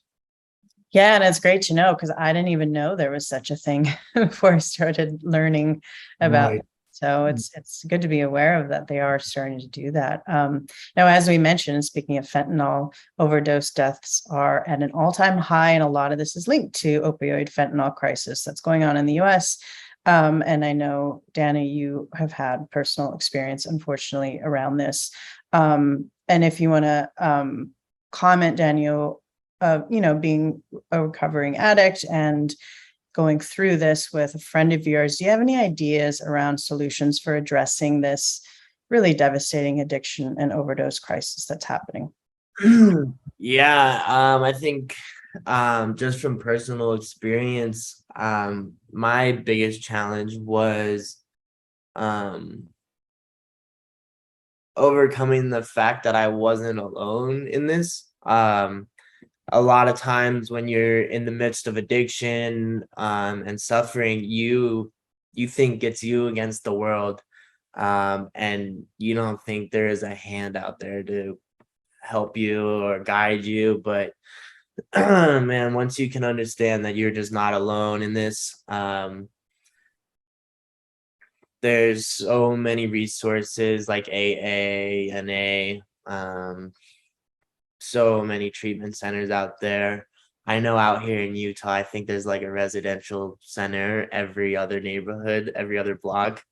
Yeah, and it's great to know, because I didn't even know there was such a thing before I started learning about it. So it's good to be aware of that. They are starting to do that. Now, as we mentioned, speaking of fentanyl, overdose deaths are at an all-time high, and a lot of this is linked to opioid fentanyl crisis that's going on in the U.S. And I know, Danny, you have had personal experience, unfortunately, around this. And if you want to comment, Daniel, being a recovering addict and going through this with a friend of yours, do you have any ideas around solutions for addressing this really devastating addiction and overdose crisis that's happening? Yeah, I think just from personal experience, my biggest challenge was overcoming the fact that I wasn't alone in this. A lot of times when you're in the midst of addiction and suffering, you you think it's you against the world, and you don't think there is a hand out there to help you or guide you. But man, once you can understand that you're just not alone in this, there's so many resources like AA, NA, so many treatment centers out there. I know out here in Utah, I think there's like a residential center every other neighborhood, every other block.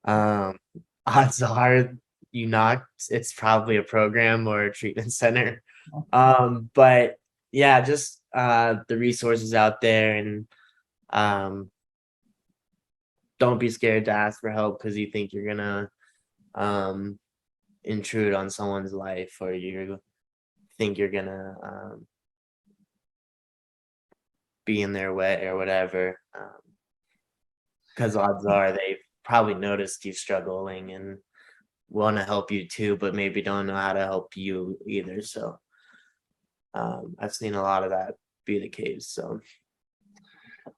Um, odds are you not, it's probably a program or a treatment center. But yeah, just the resources out there, and don't be scared to ask for help because you think you're gonna intrude on someone's life, or you think you're gonna be in their way or whatever. Because odds are they've probably noticed you struggling and want to help you too, but maybe don't know how to help you either. So I've seen a lot of that be the case. So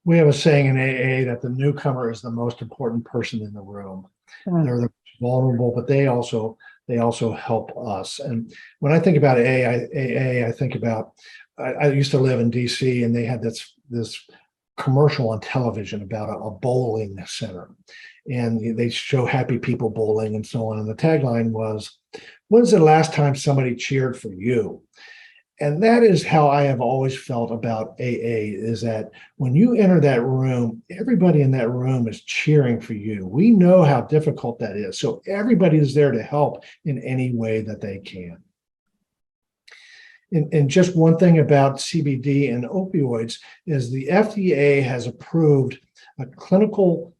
We have a saying in AA that the newcomer is the most important person in the room. They're the most vulnerable, but they also help us. And when I think about AA, I think about, I used to live in DC, and they had this commercial on television about a bowling center, and they show happy people bowling and so on. And the tagline was, "When's the last time somebody cheered for you?" And that is how I have always felt about AA, is that when you enter that room, everybody in that room is cheering for you. We know how difficult that is. So everybody is there to help in any way that they can. And just one thing about CBD and opioids is the FDA has approved a clinical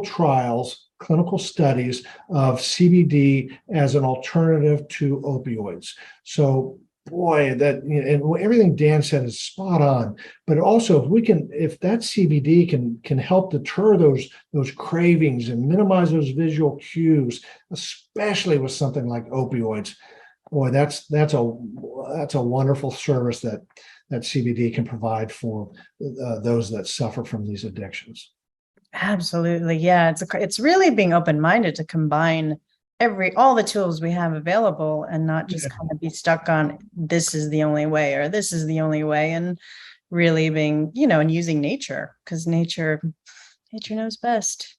trials, clinical studies of CBD as an alternative to opioids. So boy, that, and everything Dan said is spot on. But also, if that CBD can help deter those cravings and minimize those visual cues, especially with something like opioids, boy, that's a wonderful service that CBD can provide for those that suffer from these addictions. Absolutely. Yeah. It's really being open-minded to combine all the tools we have available, and not just kind of be stuck on this is the only way or this is the only way, and really being, and using nature, because nature knows best.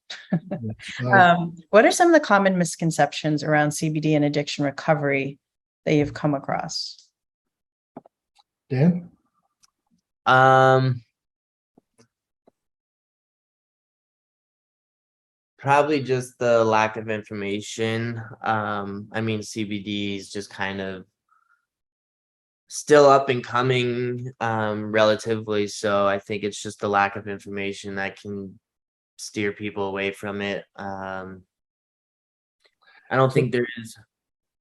What are some of the common misconceptions around CBD and addiction recovery that you've come across? Dan? Probably just the lack of information. I mean, CBD is just kind of still up and coming, relatively. So I think it's just the lack of information that can steer people away from it. I don't think there is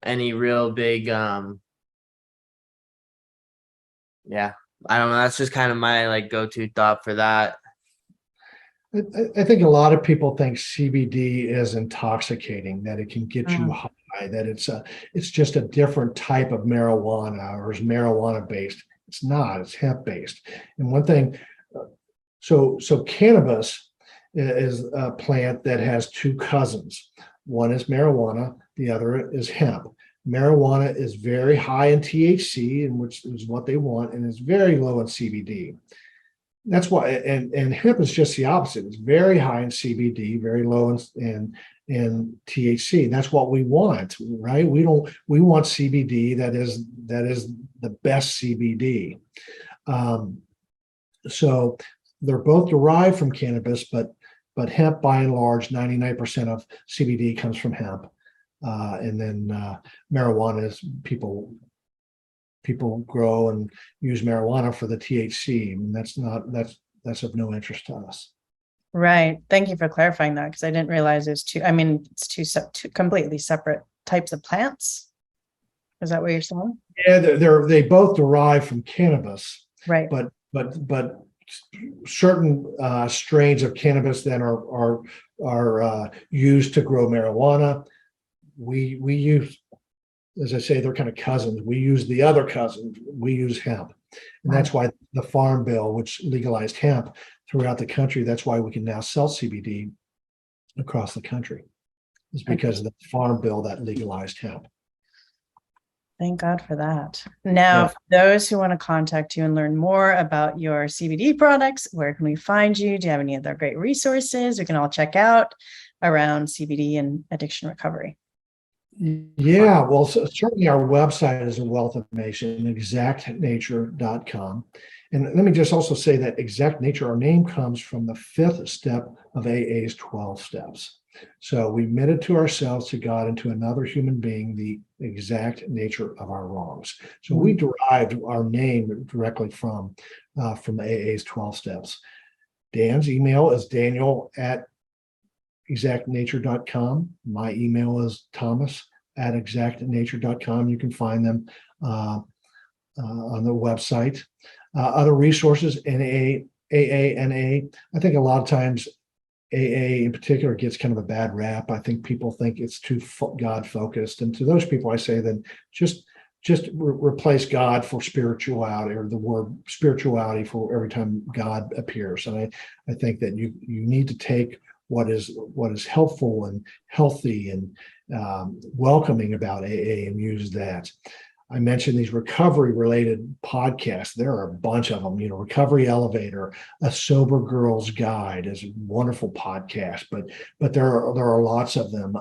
any real big, yeah, I don't know. That's just kind of my go-to thought for that. I think a lot of people think CBD is intoxicating, that it can get you high, that it's just a different type of marijuana, or is marijuana based. It's not, it's hemp based. And one thing, so cannabis is a plant that has two cousins. One is marijuana, the other is hemp. Marijuana is very high in THC, and which is what they want, and is very low in CBD. That's why, and hemp is just the opposite. It's very high in CBD, very low in THC. That's what we want, right? We want CBD that is the best CBD. So they're both derived from cannabis, but hemp, by and large, 99% of CBD comes from hemp, and then marijuana is people grow and use marijuana for the THC, and that's of no interest to us. Right. Thank you for clarifying that, because I didn't realize it's two completely separate types of plants. Is that what you're saying? Yeah, they both derive from cannabis, right? But certain strains of cannabis then are used to grow marijuana. We use, as I say, they're kind of cousins. We use the other cousin. We use hemp. And that's why the Farm Bill, which legalized hemp throughout the country. That's why we can now sell CBD across the country. It's because of the farm bill that legalized hemp. Thank God for that. Now, Yeah. for those who want to contact you and learn more about your CBD products, where can we find you? Do you have any other great resources we can all check out around CBD and addiction recovery? Yeah, well, certainly our website is a wealth of information, exactnature.com. And let me just also say that Exact Nature, our name comes from the 5th step of AA's 12 steps. So we admitted to ourselves, to God, and to another human being the exact nature of our wrongs. So we derived our name directly from AA's 12 steps. Dan's email is daniel@exactnature.com. My email is thomas@exactnature.com. You can find them on the website. Other resources, AANA. I think a lot of times AA in particular gets kind of a bad rap. I think people think it's too God focused. And to those people, I say then just replace God for spirituality, or the word spirituality for every time God appears. And I think that you need to take what is helpful and healthy and welcoming about AA and use that. I mentioned these recovery related podcasts. There are a bunch of them, Recovery Elevator, A Sober Girl's Guide is a wonderful podcast, but there are lots of them.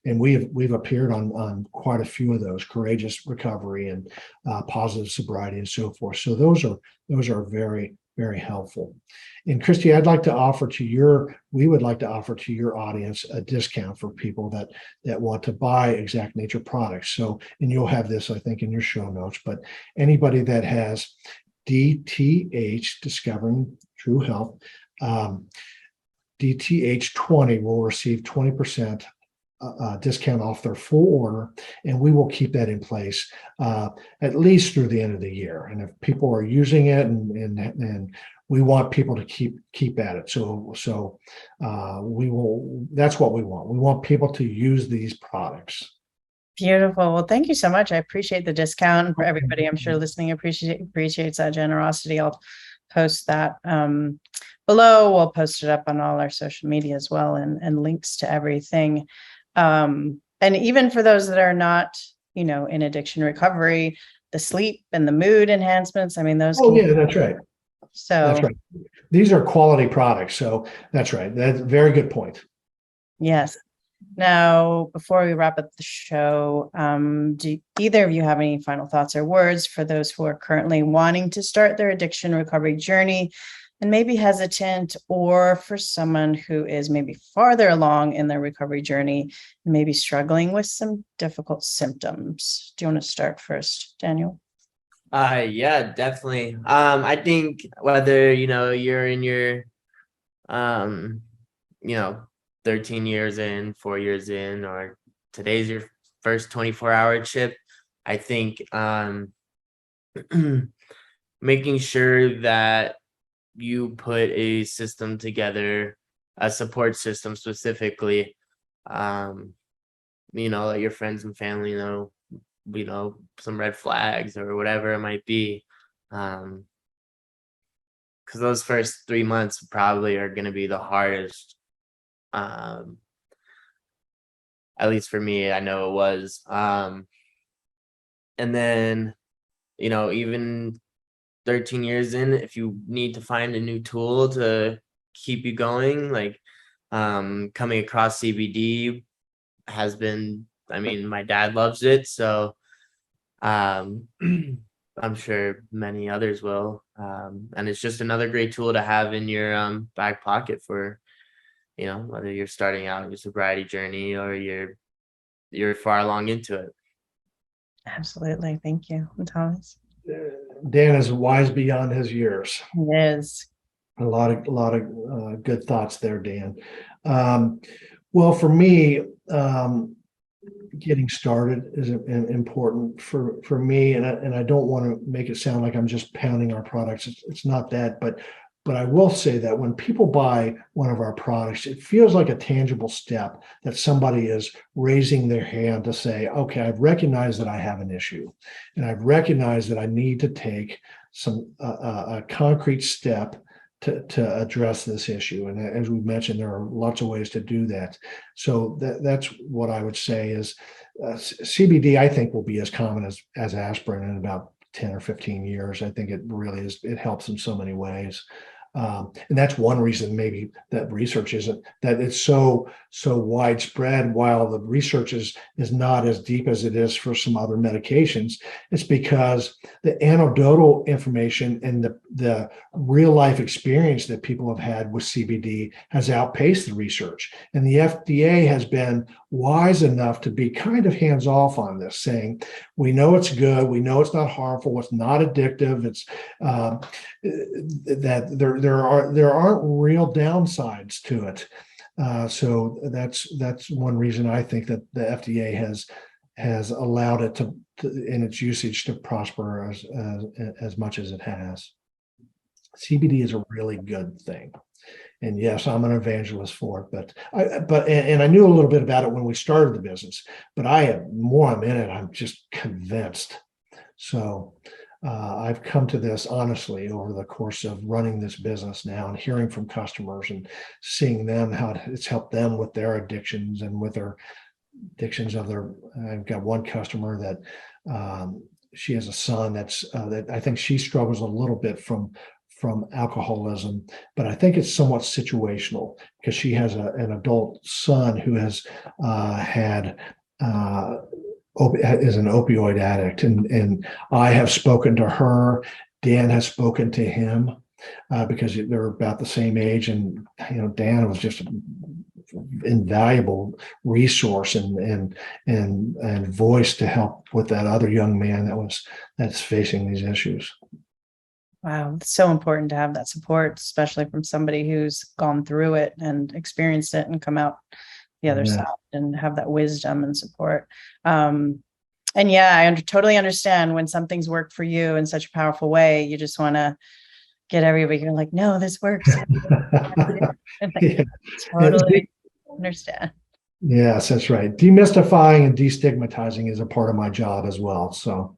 And we've appeared on quite a few of those, Courageous Recovery and Positive Sobriety and so forth. So those are very, very helpful. And Christy, we would like to offer to your audience a discount for people that want to buy Exact Nature products. So, and you'll have this, I think, in your show notes, but anybody that has DTH, Discovering True Health, DTH 20 will receive 20% discount off their full order, and we will keep that in place at least through the end of the year. And if people are using it, and we want people to keep at it, so we will. That's what we want. We want people to use these products. Beautiful. Well, thank you so much. I appreciate the discount, and for everybody, I'm sure listening appreciates that generosity. I'll post that below. We'll post it up on all our social media as well, and links to everything. And even for those that are not, in addiction recovery, the sleep and the mood enhancements, I mean, those. Oh, yeah, that's right. So that's right. These are quality products. So that's right. That's a very good point. Yes. Now, before we wrap up the show, do either of you have any final thoughts or words for those who are currently wanting to start their addiction recovery journey and maybe hesitant, or for someone who is maybe farther along in their recovery journey and maybe struggling with some difficult symptoms? Do you want to start first, Daniel? Yeah, definitely. I think whether, you're in your, 13 years in, 4 years in, or today's your first 24-hour chip, I think making sure that you put a system together, a support system specifically, let your friends and family know, some red flags or whatever it might be. Because those first 3 months probably are going to be the hardest. At least for me, I know it was. And then, even 13 years in, if you need to find a new tool to keep you going, like coming across CBD has been, my dad loves it, so I'm sure many others will, and it's just another great tool to have in your back pocket for, whether you're starting out your sobriety journey or you're far along into it. Absolutely. Thank you. And Thomas? Dan is wise beyond his years. He is. A lot of good thoughts there, Dan. Well, for me, getting started is important for me, and I don't want to make it sound like I'm just pounding our products. It's not that, but I will say that when people buy one of our products, it feels like a tangible step that somebody is raising their hand to say, okay, I've recognized that I have an issue, and I've recognized that I need to take a concrete step to address this issue. And as we mentioned, there are lots of ways to do that. So that's what I would say is CBD, I think, will be as common as aspirin in about 10 or 15 years. I think it really is. It helps in so many ways. And that's one reason maybe that research isn't, that it's so widespread, while the research is not as deep as it is for some other medications. It's because the anecdotal information and the real life experience that people have had with CBD has outpaced the research. And the FDA has been wise enough to be kind of hands off on this, saying, we know it's good, we know it's not harmful, it's not addictive, it's that there aren't real downsides to it. So that's one reason I think that the FDA has allowed it to in its usage to prosper as much as it has. CBD is a really good thing. And yes, I'm an evangelist for it, but I knew a little bit about it when we started the business, but more I'm in it, I'm just convinced. So I've come to this honestly over the course of running this business now and hearing from customers and seeing them, how it's helped them with their addictions and with their addictions of their. I've got one customer that she has a son that I think she struggles a little bit from alcoholism, but I think it's somewhat situational because she has an adult son who has had is an opioid addict, and I have spoken to her. Dan has spoken to him because they're about the same age, and Dan was just an invaluable resource and voice to help with that other young man that's facing these issues. Wow, it's so important to have that support, especially from somebody who's gone through it and experienced it and come out the other side and have that wisdom and support. And yeah, I totally understand when something's worked for you in such a powerful way, you just want to get everybody, you're like, no, this works. Yeah. Totally understand. Yes, that's right. Demystifying and destigmatizing is a part of my job as well. So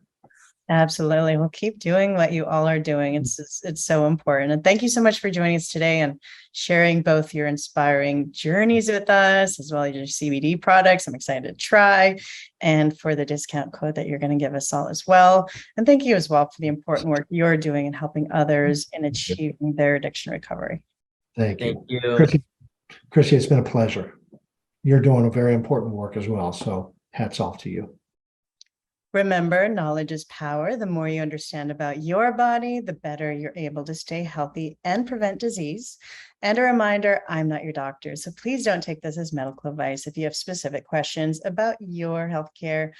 Absolutely. Well, keep doing what you all are doing. It's so important. And thank you so much for joining us today and sharing both your inspiring journeys with us, as well as your CBD products. I'm excited to try, and for the discount code that you're going to give us all as well. And thank you as well for the important work you're doing in helping others in achieving their addiction recovery. Thank you. Chrissy, it's been a pleasure. You're doing a very important work as well. So hats off to you. Remember, knowledge is power. The more you understand about your body, the better you're able to stay healthy and prevent disease. And a reminder, I'm not your doctor, so please don't take this as medical advice. If you have specific questions about your healthcare,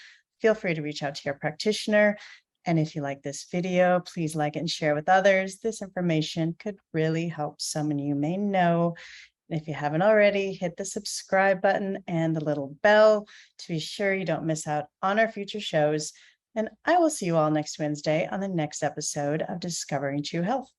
feel free to reach out to your practitioner. And if you like this video, please like it and share with others. This information could really help someone you may know. If you haven't already, hit the subscribe button and the little bell to be sure you don't miss out on our future shows. And I will see you all next Wednesday on the next episode of Discovering True Health.